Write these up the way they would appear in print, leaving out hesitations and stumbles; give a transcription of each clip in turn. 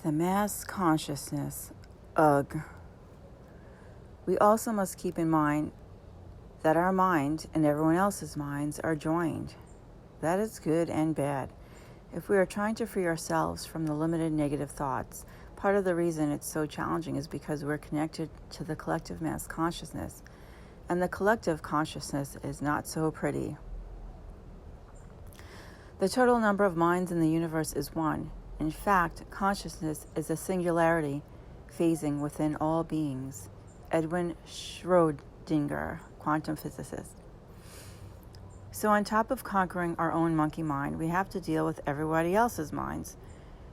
The mass consciousness, ugh. We also must keep in mind that our mind and everyone else's minds are joined. That is good and bad. If we are trying to free ourselves from the limited negative thoughts, part of the reason it's so challenging is because we're connected to the collective mass consciousness, and the collective consciousness is not so pretty. The total number of minds in the universe is one. In fact, consciousness is a singularity phasing within all beings. Edwin Schrödinger, quantum physicist. So on top of conquering our own monkey mind, we have to deal with everybody else's minds.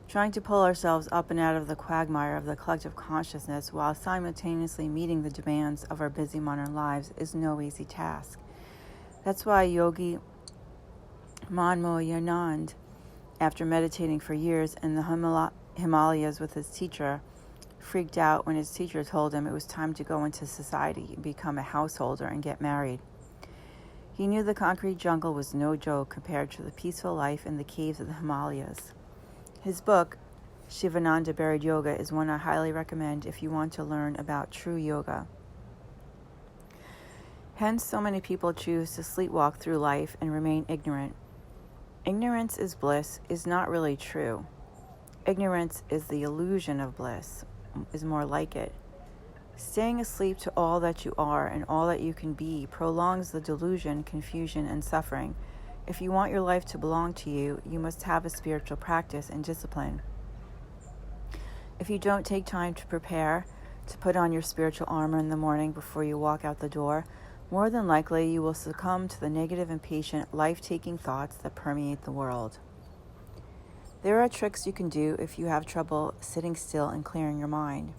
Trying to pull ourselves up and out of the quagmire of the collective consciousness while simultaneously meeting the demands of our busy modern lives is no easy task. That's why Yogi Manmohananand, after meditating for years in the Himalayas with his teacher, freaked out when his teacher told him it was time to go into society, become a householder, and get married. He knew the concrete jungle was no joke compared to the peaceful life in the caves of the Himalayas. His book, Shivananda Buried Yoga, is one I highly recommend if you want to learn about true yoga. Hence, so many people choose to sleepwalk through life and remain ignorant. Ignorance is bliss is not really true. Ignorance is the illusion of bliss, is more like it. Staying asleep to all that you are and all that you can be prolongs the delusion, confusion, and suffering. If you want your life to belong to you, you must have a spiritual practice and discipline. If you don't take time to prepare, to put on your spiritual armor in the morning before you walk out the door, more than likely you will succumb to the negative, impatient, life-taking thoughts that permeate the world. There are tricks you can do if you have trouble sitting still and clearing your mind.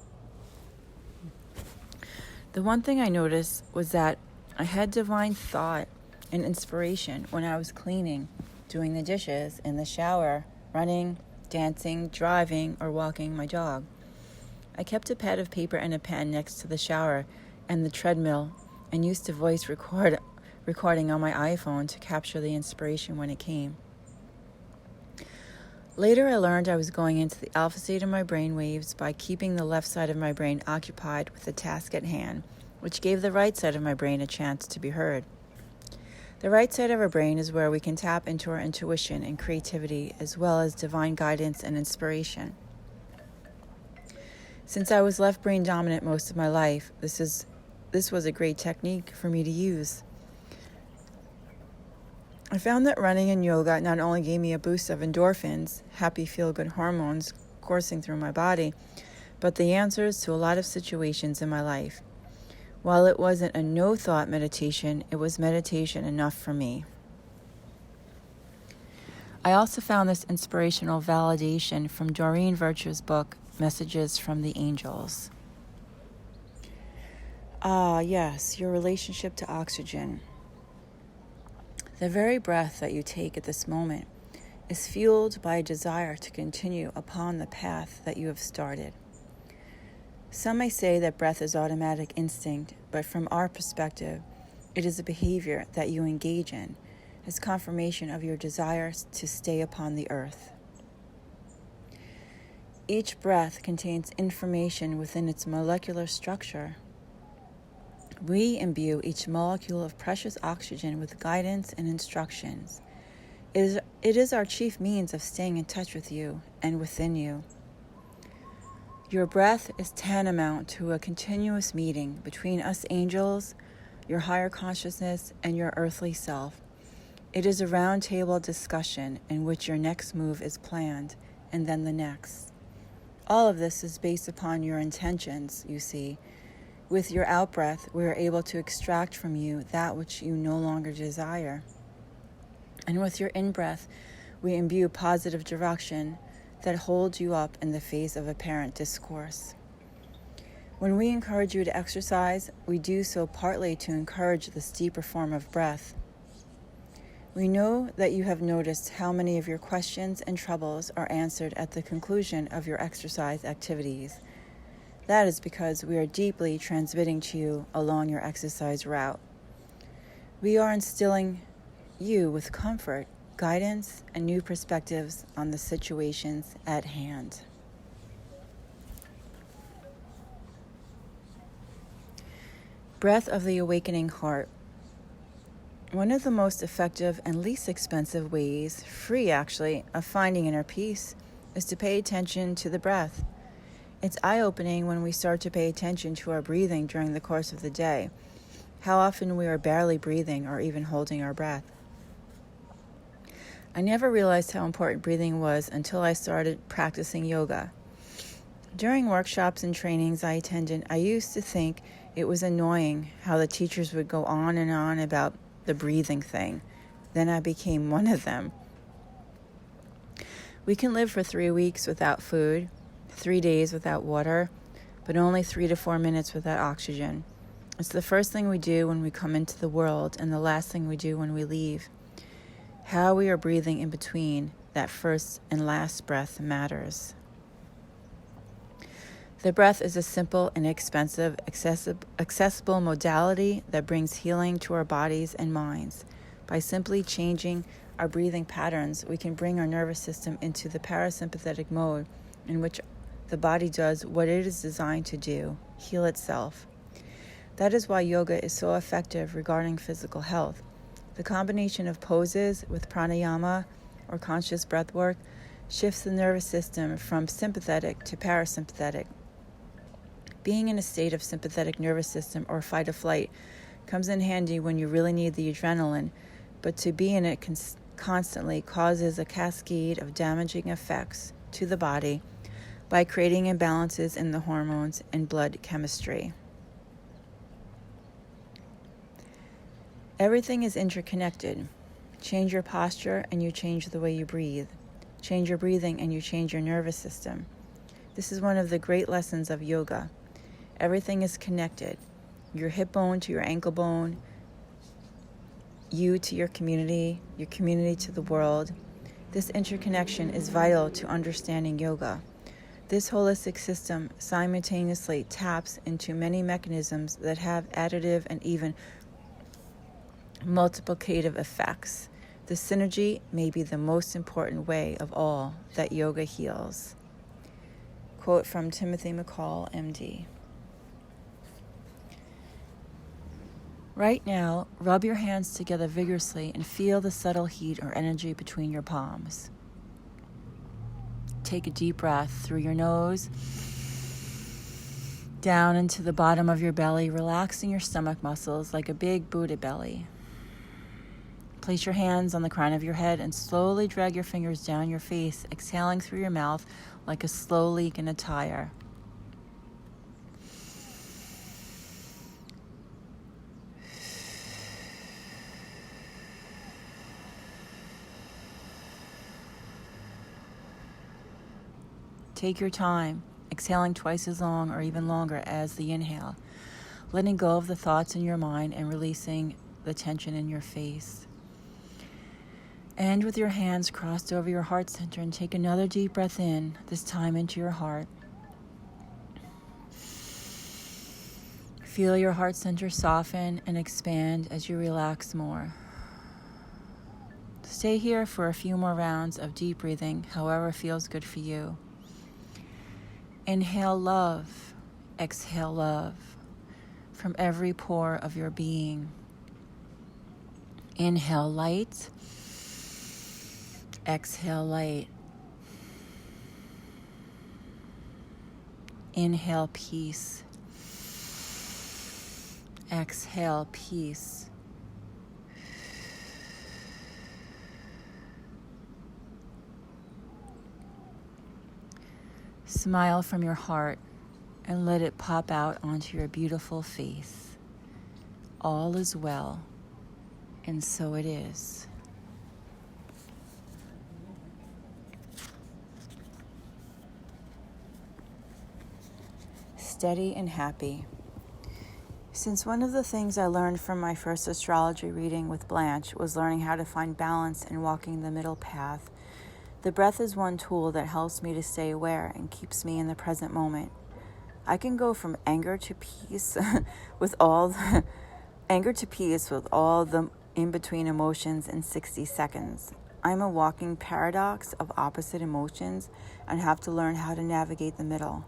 The one thing I noticed was that I had divine thought and inspiration when I was cleaning, doing the dishes, in the shower, running, dancing, driving, or walking my dog. I kept a pad of paper and a pen next to the shower and the treadmill and used to voice recording on my iPhone to capture the inspiration when it came. Later, I learned I was going into the alpha state of my brain waves by keeping the left side of my brain occupied with the task at hand, which gave the right side of my brain a chance to be heard. The right side of our brain is where we can tap into our intuition and creativity, as well as divine guidance and inspiration. Since I was left brain dominant most of my life, this was a great technique for me to use. I found that running and yoga not only gave me a boost of endorphins, happy feel-good hormones coursing through my body, but the answers to a lot of situations in my life. While it wasn't a no-thought meditation, it was meditation enough for me. I also found this inspirational validation from Doreen Virtue's book, Messages from the Angels. Ah, yes, your relationship to oxygen. The very breath that you take at this moment is fueled by a desire to continue upon the path that you have started. Some may say that breath is automatic instinct, but from our perspective, it is a behavior that you engage in as confirmation of your desire to stay upon the earth. Each breath contains information within its molecular structure. We imbue each molecule of precious oxygen with guidance and instructions. It is our chief means of staying in touch with you and within you. Your breath is tantamount to a continuous meeting between us angels, your higher consciousness, and your earthly self. It is a round-table discussion in which your next move is planned, and then the next. All of this is based upon your intentions, you see. With your out-breath, we are able to extract from you that which you no longer desire. And with your in-breath, we imbue positive direction that holds you up in the face of apparent discourse. When we encourage you to exercise, we do so partly to encourage this deeper form of breath. We know that you have noticed how many of your questions and troubles are answered at the conclusion of your exercise activities. That is because we are deeply transmitting to you along your exercise route. We are instilling you with comfort, guidance, and new perspectives on the situations at hand. Breath of the awakening heart. One of the most effective and least expensive ways, free actually, of finding inner peace is to pay attention to the breath. It's eye-opening when we start to pay attention to our breathing during the course of the day, how often we are barely breathing or even holding our breath. I never realized how important breathing was until I started practicing yoga. During workshops and trainings I attended, I used to think it was annoying how the teachers would go on and on about the breathing thing. Then I became one of them. We can live for 3 weeks without food, 3 days without water, but only 3 to 4 minutes without oxygen. It's the first thing we do when we come into the world and the last thing we do when we leave. How we are breathing in between that first and last breath matters. The breath is a simple, inexpensive, accessible modality that brings healing to our bodies and minds. By simply changing our breathing patterns, we can bring our nervous system into the parasympathetic mode in which the body does what it is designed to do, heal itself. That is why yoga is so effective regarding physical health. The combination of poses with pranayama or conscious breath work shifts the nervous system from sympathetic to parasympathetic. Being in a state of sympathetic nervous system or fight or flight comes in handy when you really need the adrenaline, but to be in it constantly causes a cascade of damaging effects to the body by creating imbalances in the hormones and blood chemistry. Everything is interconnected. Change your posture and you change the way you breathe. Change your breathing and you change your nervous system. This is one of the great lessons of yoga. Everything is connected. Your hip bone to your ankle bone, you to your community to the world. This interconnection is vital to understanding yoga. This holistic system simultaneously taps into many mechanisms that have additive and even multiplicative effects. The synergy may be the most important way of all that yoga heals. Quote from Timothy McCall, MD. Right now, rub your hands together vigorously and feel the subtle heat or energy between your palms. Take a deep breath through your nose, down into the bottom of your belly, relaxing your stomach muscles like a big Buddha belly. Place your hands on the crown of your head and slowly drag your fingers down your face, exhaling through your mouth like a slow leak in a tire. Take your time, exhaling twice as long or even longer as the inhale, letting go of the thoughts in your mind and releasing the tension in your face. End with your hands crossed over your heart center and take another deep breath in, this time into your heart. Feel your heart center soften and expand as you relax more. Stay here for a few more rounds of deep breathing, however feels good for you. Inhale love, exhale love from every pore of your being. Inhale light, exhale light. Inhale peace, exhale peace. Smile from your heart and let it pop out onto your beautiful face. All is well, and so it is. Steady and happy. Since one of the things I learned from my first astrology reading with Blanche was learning how to find balance and walking the middle path, the breath is one tool that helps me to stay aware and keeps me in the present moment. I can go from anger to peace with all the in-between emotions in 60 seconds. I'm a walking paradox of opposite emotions and have to learn how to navigate the middle.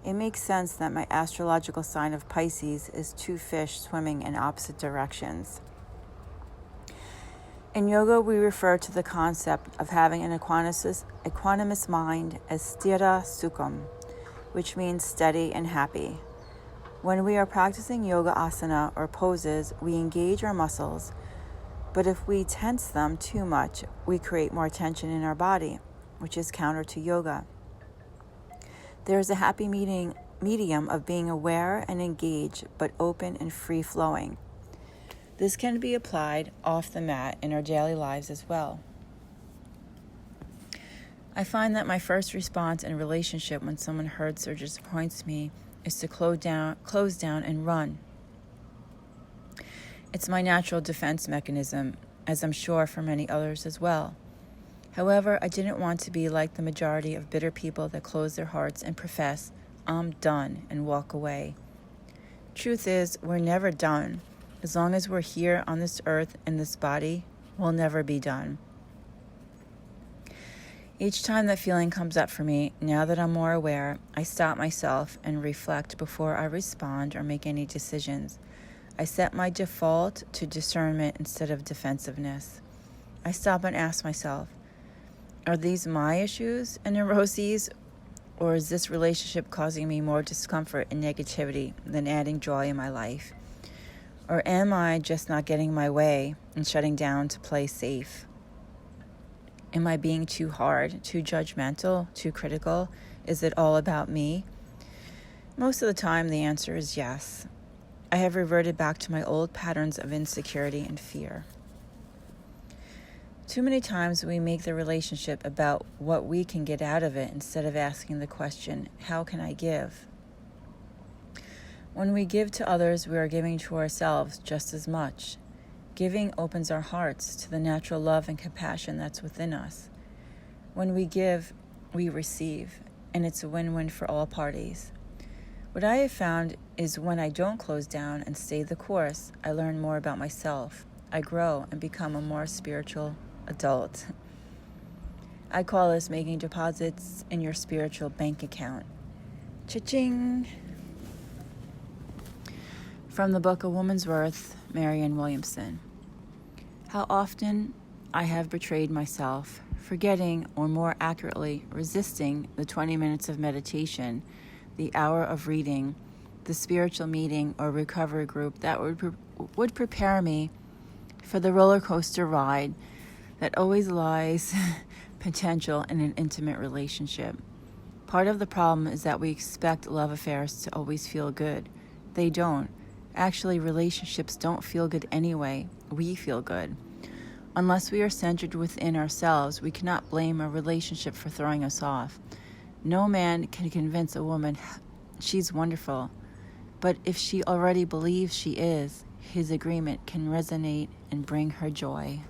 It makes sense that my astrological sign of Pisces is two fish swimming in opposite directions. In yoga, we refer to the concept of having an equanimous mind as sthira sukham, which means steady and happy. When we are practicing yoga asana or poses, we engage our muscles, but if we tense them too much, we create more tension in our body, which is counter to yoga. There is a happy medium of being aware and engaged, but open and free-flowing. This can be applied off the mat in our daily lives as well. I find that my first response in a relationship when someone hurts or disappoints me is to close down and run. It's my natural defense mechanism, as I'm sure for many others as well. However, I didn't want to be like the majority of bitter people that close their hearts and profess, "I'm done," and walk away. Truth is, we're never done. As long as we're here on this earth in this body, we'll never be done. Each time that feeling comes up for me, now that I'm more aware, I stop myself and reflect before I respond or make any decisions. I set my default to discernment instead of defensiveness. I stop and ask myself, are these my issues and neuroses, or is this relationship causing me more discomfort and negativity than adding joy in my life? Or am I just not getting my way and shutting down to play safe? Am I being too hard, too judgmental, too critical? Is it all about me? Most of the time, the answer is yes. I have reverted back to my old patterns of insecurity and fear. Too many times we make the relationship about what we can get out of it instead of asking the question, how can I give? When we give to others, we are giving to ourselves just as much. Giving opens our hearts to the natural love and compassion that's within us. When we give, we receive, and it's a win-win for all parties. What I have found is when I don't close down and stay the course, I learn more about myself. I grow and become a more spiritual adult. I call this making deposits in your spiritual bank account. Cha-ching! From the book A Woman's Worth, Marianne Williamson. How often I have betrayed myself, forgetting, or more accurately, resisting the 20 minutes of meditation, the hour of reading, the spiritual meeting or recovery group that would prepare me for the roller coaster ride that always lies potential in an intimate relationship. Part of the problem is that we expect love affairs to always feel good. They don't. Actually, relationships don't feel good anyway. We feel good. Unless we are centered within ourselves, we cannot blame a relationship for throwing us off. No man can convince a woman she's wonderful, but if she already believes she is, his agreement can resonate and bring her joy.